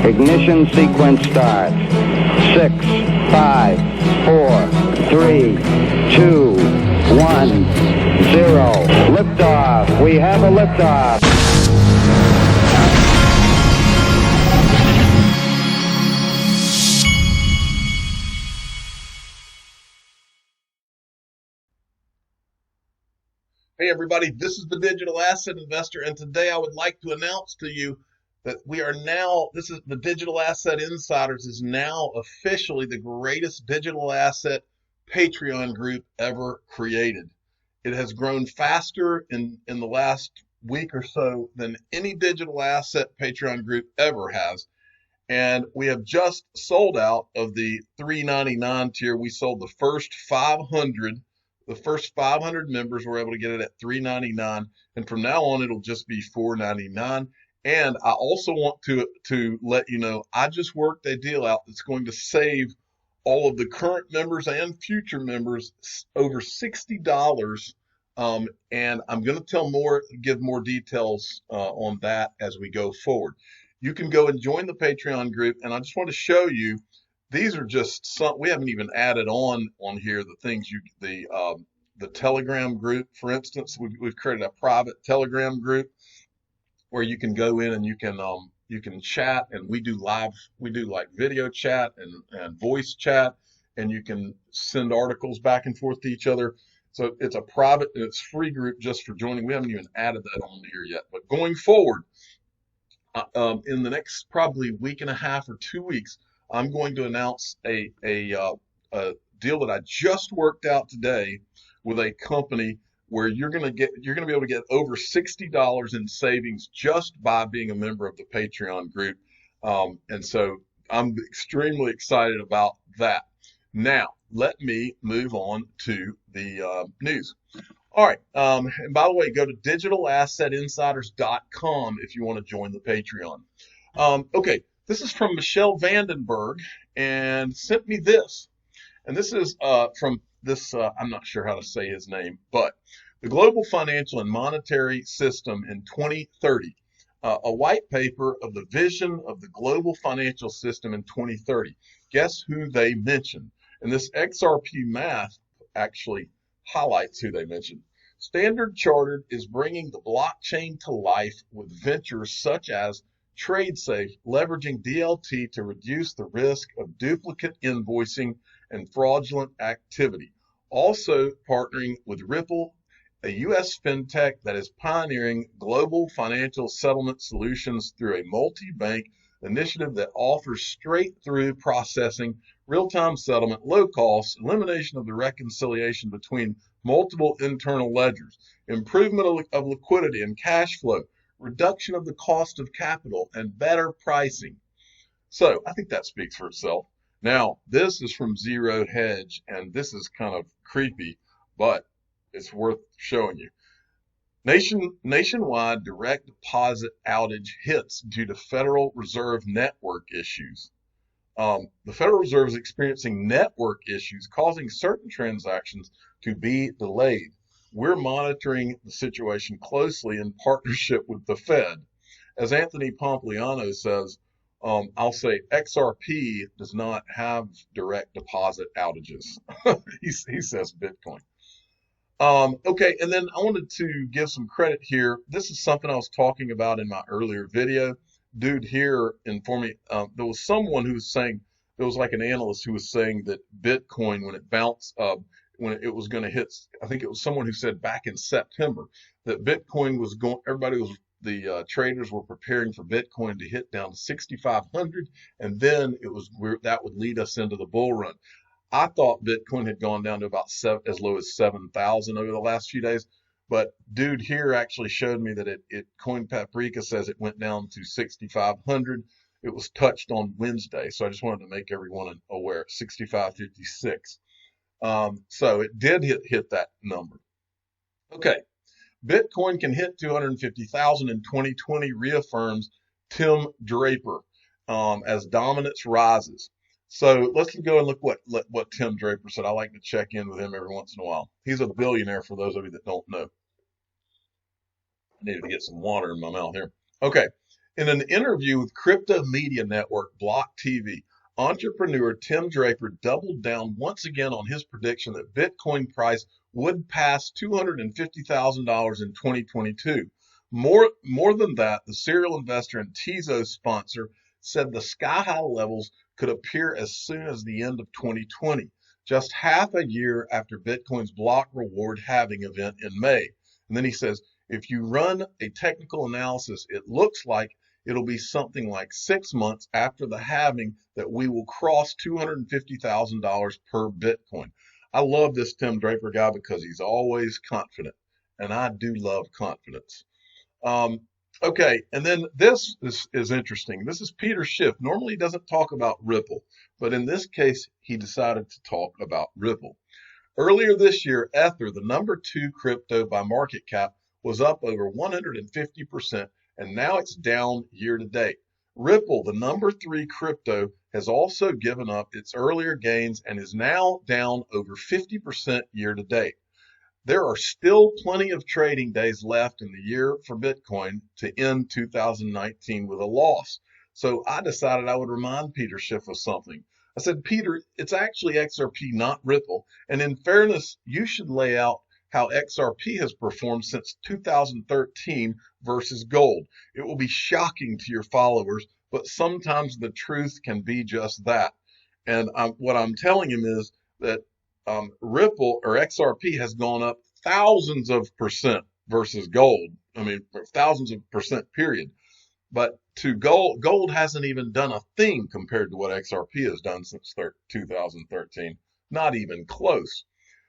Ignition sequence starts. 6, 5, 4, 3, 2, 1, 0. Liftoff. We have a liftoff. Hey everybody, this is the Digital Asset Investor, and today I would like to announce to you that we are now, this is the Digital Asset Insiders is now officially the greatest digital asset Patreon group ever created. It has grown faster in the last week or so than any digital asset Patreon group ever has. And we have just sold out of the $3.99 tier. We sold the first 500. The first 500 members were able to get it at $3.99, and from now on it'll just be $4.99. And I also want to let you know I just worked a deal out that's going to save all of the current members and future members over $60. And I'm going to give more details on that as we go forward. You can go and join the Patreon group, and I just want to show you. These are just some, we haven't even added on here the things the Telegram group, for instance. We've created a private Telegram group where you can go in and you can chat, and we do like video chat and voice chat, and you can send articles back and forth to each other. So it's a private, it's free group just for joining. We haven't even added that on here yet, but going forward, in the next probably week and a half or 2 weeks, I'm going to announce a deal that I just worked out today with a company where you're going to be able to get over $60 in savings just by being a member of the Patreon group. And so I'm extremely excited about that. Now, let me move on to the news. All right. And by the way, go to digitalassetinsiders.com if you want to join the Patreon. Okay. This is from Michelle Vandenberg, and sent me this. And this is from this, I'm not sure how to say his name, but the Global Financial and Monetary System in 2030, a white paper of the vision of the global financial system in 2030. Guess who they mentioned? And this XRP math actually highlights who they mentioned. Standard Chartered is bringing the blockchain to life with ventures such as TradeSafe, leveraging DLT to reduce the risk of duplicate invoicing and fraudulent activity. Also partnering with Ripple, a U.S. fintech that is pioneering global financial settlement solutions through a multi-bank initiative that offers straight-through processing, real-time settlement, low costs, elimination of the reconciliation between multiple internal ledgers, improvement of liquidity and cash flow, reduction of the cost of capital, and better pricing. So I think that speaks for itself. Now, this is from Zero Hedge, and this is kind of creepy, but it's worth showing you. Nationwide direct deposit outage hits due to Federal Reserve network issues. The Federal Reserve is experiencing network issues causing certain transactions to be delayed. We're monitoring the situation closely in partnership with the Fed. As Anthony Pompliano says, I'll say XRP does not have direct deposit outages. he says Bitcoin. Okay, and then I wanted to give some credit here. This is something I was talking about in my earlier video. Dude here informed me, there was someone who was saying, there was like an analyst who was saying that Bitcoin, when it bounced up, when it was going to hit, I think it was someone who said back in September that Bitcoin was going, the traders were preparing for Bitcoin to hit down to 6,500, and then that would lead us into the bull run. I thought Bitcoin had gone down to about as low as 7,000 over the last few days, but dude here actually showed me that Coin Paprika says it went down to 6,500. It was touched on Wednesday, so I just wanted to make everyone aware. 6,556. So it did hit that number. Okay, Bitcoin can hit 250,000 in 2020, reaffirms Tim Draper as dominance rises. So let's go and look what Tim Draper said. I like to check in with him every once in a while. He's a billionaire, for those of you that don't know. I needed to get some water in my mouth here. Okay. In an interview with crypto media network Block TV, entrepreneur Tim Draper doubled down once again on his prediction that Bitcoin price would pass $250,000 in 2022. More than that, the serial investor and Tezos sponsor said the sky-high levels could appear as soon as the end of 2020, just half a year after Bitcoin's block reward halving event in May. And then he says, if you run a technical analysis, it looks like it'll be something like 6 months after the halving that we will cross $250,000 per Bitcoin. I love this Tim Draper guy because he's always confident, and I do love confidence. Okay, and then this is interesting. This is Peter Schiff. Normally he doesn't talk about Ripple, but in this case, he decided to talk about Ripple. Earlier this year, Ether, the number 2 crypto by market cap, was up over 150%, and now it's down year to date. Ripple, the number 3 crypto, has also given up its earlier gains and is now down over 50% year to date. There are still plenty of trading days left in the year for Bitcoin to end 2019 with a loss. So I decided I would remind Peter Schiff of something. I said, Peter, it's actually XRP, not Ripple. And in fairness, you should lay out how XRP has performed since 2013 versus gold. It will be shocking to your followers, but sometimes the truth can be just that. And what I'm telling him is that Ripple or XRP has gone up thousands of percent versus gold. I mean, thousands of percent, period. But to gold hasn't even done a thing compared to what XRP has done since 2013. Not even close.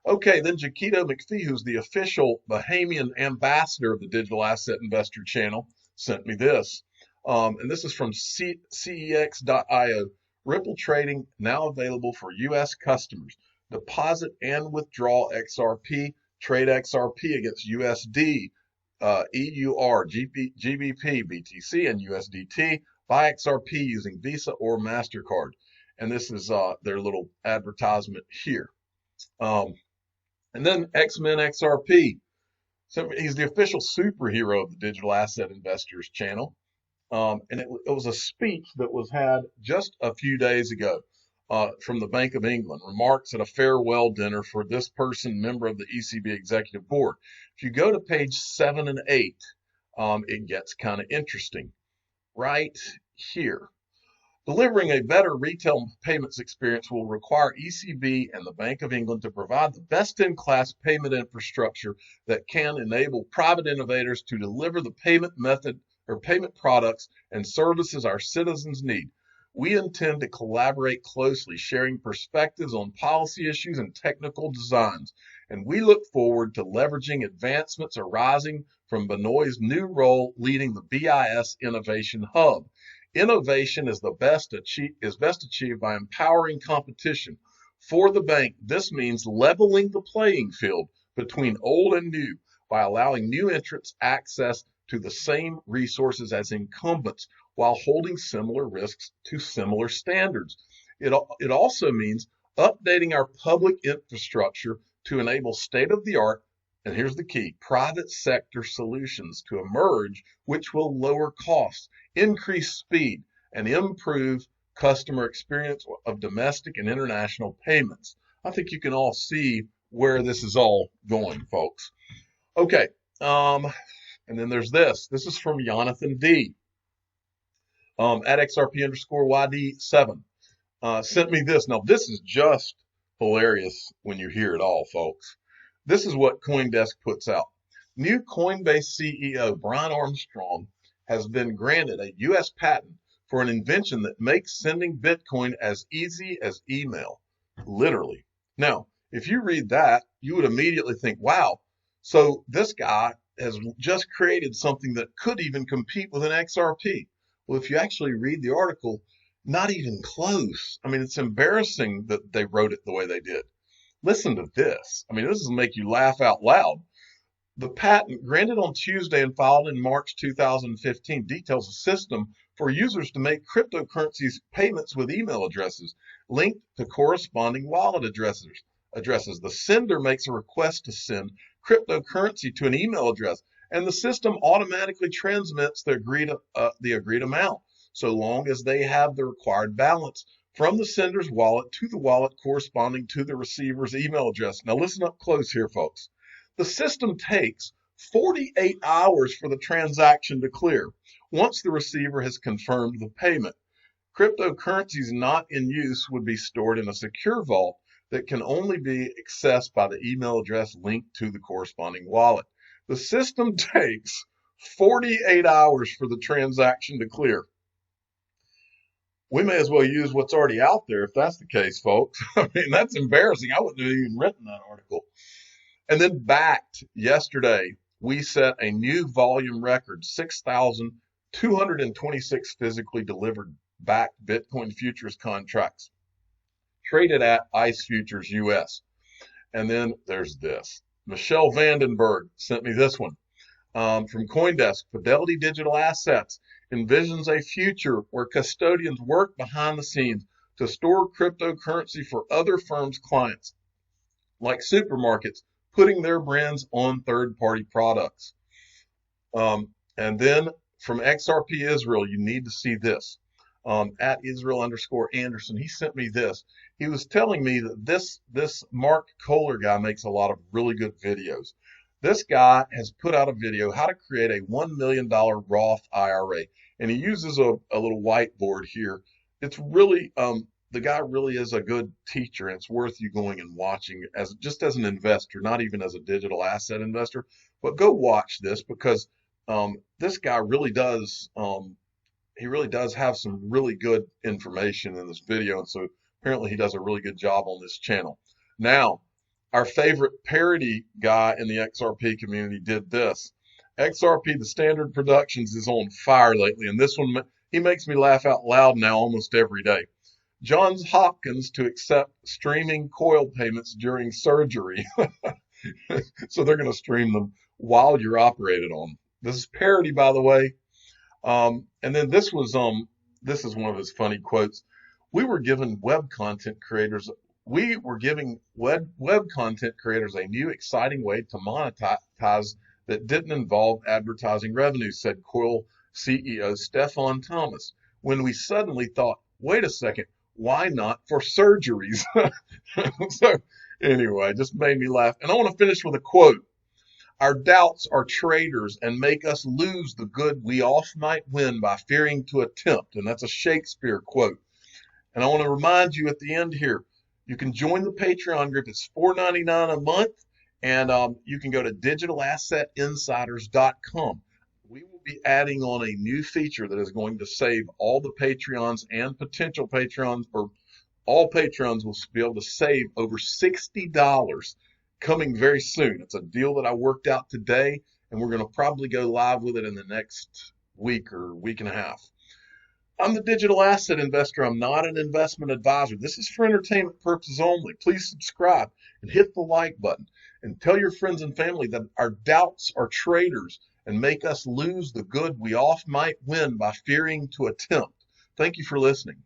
Okay, then Jaquito McPhee, who's the official Bahamian ambassador of the Digital Asset Investor channel, sent me this. And this is from CEX.io. Ripple trading now available for U.S. customers. Deposit and withdraw XRP, trade XRP against USD, EUR, GBP, BTC, and USDT. Buy XRP using Visa or MasterCard. And this is their little advertisement here. And then X-Men XRP. So he's the official superhero of the Digital Asset Investors channel. And it was a speech that was had just a few days ago. From the Bank of England, remarks at a farewell dinner for this person, member of the ECB executive board. If you go to page 7 and 8, it gets kind of interesting. Right here. Delivering a better retail payments experience will require ECB and the Bank of England to provide the best-in-class payment infrastructure that can enable private innovators to deliver the payment method or payment products and services our citizens need. We intend to collaborate closely, sharing perspectives on policy issues and technical designs, and we look forward to leveraging advancements arising from Benoit's new role leading the BIS Innovation Hub. Innovation is best achieved by empowering competition. For the bank, this means leveling the playing field between old and new by allowing new entrants access to the same resources as incumbents, while holding similar risks to similar standards. It also means updating our public infrastructure to enable state-of-the-art, and here's the key, private sector solutions to emerge, which will lower costs, increase speed, and improve customer experience of domestic and international payments. I think you can all see where this is all going, folks. Okay, and then there's this. This is from Jonathan D. At XRP_YD7, sent me this. Now, this is just hilarious when you hear it all, folks. This is what CoinDesk puts out. New Coinbase CEO Brian Armstrong has been granted a U.S. patent for an invention that makes sending Bitcoin as easy as email, literally. Now, if you read that, you would immediately think, wow, so this guy has just created something that could even compete with an XRP. Well, if you actually read the article, not even close. I mean, it's embarrassing that they wrote it the way they did. Listen to this. I mean, this will make you laugh out loud. The patent, granted on Tuesday and filed in March 2015, details a system for users to make cryptocurrencies payments with email addresses linked to corresponding wallet addresses. The sender makes a request to send cryptocurrency to an email address, and the system automatically transmits the agreed amount, so long as they have the required balance from the sender's wallet to the wallet corresponding to the receiver's email address. Now listen up close here, folks. The system takes 48 hours for the transaction to clear once the receiver has confirmed the payment. Cryptocurrencies not in use would be stored in a secure vault that can only be accessed by the email address linked to the corresponding wallet. The system takes 48 hours for the transaction to clear. We may as well use what's already out there if that's the case, folks. I mean, that's embarrassing. I wouldn't have even written that article. And then backed yesterday, we set a new volume record, 6,226 physically delivered backed Bitcoin futures contracts traded at ICE Futures US. And then there's this. Michelle Vandenberg sent me this one from CoinDesk. Fidelity Digital Assets envisions a future where custodians work behind the scenes to store cryptocurrency for other firms' clients, like supermarkets, putting their brands on third-party products. And then from XRP Israel, you need to see this. At Israel_Anderson, he sent me this. He was telling me that this Mark Kohler guy makes a lot of really good videos. This guy has put out a video how to create a $1 million Roth IRA, and he uses a little whiteboard here. It's really the guy really is a good teacher, and it's worth you going and watching just as an investor, not even as a digital asset investor. But go watch this, because this guy really does. He really does have some really good information in this video, and so apparently he does a really good job on this channel. Now, our favorite parody guy in the XRP community did this. XRP, the Standard Productions, is on fire lately, and this one, he makes me laugh out loud now almost every day. Johns Hopkins to accept streaming coil payments during surgery. So they're going to stream them while you're operated on. This is parody, by the way. And then this is one of his funny quotes. We were giving web content creators a new exciting way to monetize that didn't involve advertising revenue, said Coil CEO Stefan Thomas, when we suddenly thought, wait a second, why not for surgeries? So anyway, just made me laugh. And I want to finish with a quote. Our doubts are traitors and make us lose the good we oft might win by fearing to attempt. And that's a Shakespeare quote. And I want to remind you at the end here, you can join the Patreon group. It's $4.99 a month, and you can go to digitalassetinsiders.com. We will be adding on a new feature that is going to save all the Patreons and potential Patreons, or all Patreons will be able to save over $60 coming very soon. It's a deal that I worked out today, and we're going to probably go live with it in the next week or week and a half. I'm the digital asset investor. I'm not an investment advisor. This is for entertainment purposes only. Please subscribe and hit the like button, and tell your friends and family that our doubts are traitors and make us lose the good we oft might win by fearing to attempt. Thank you for listening.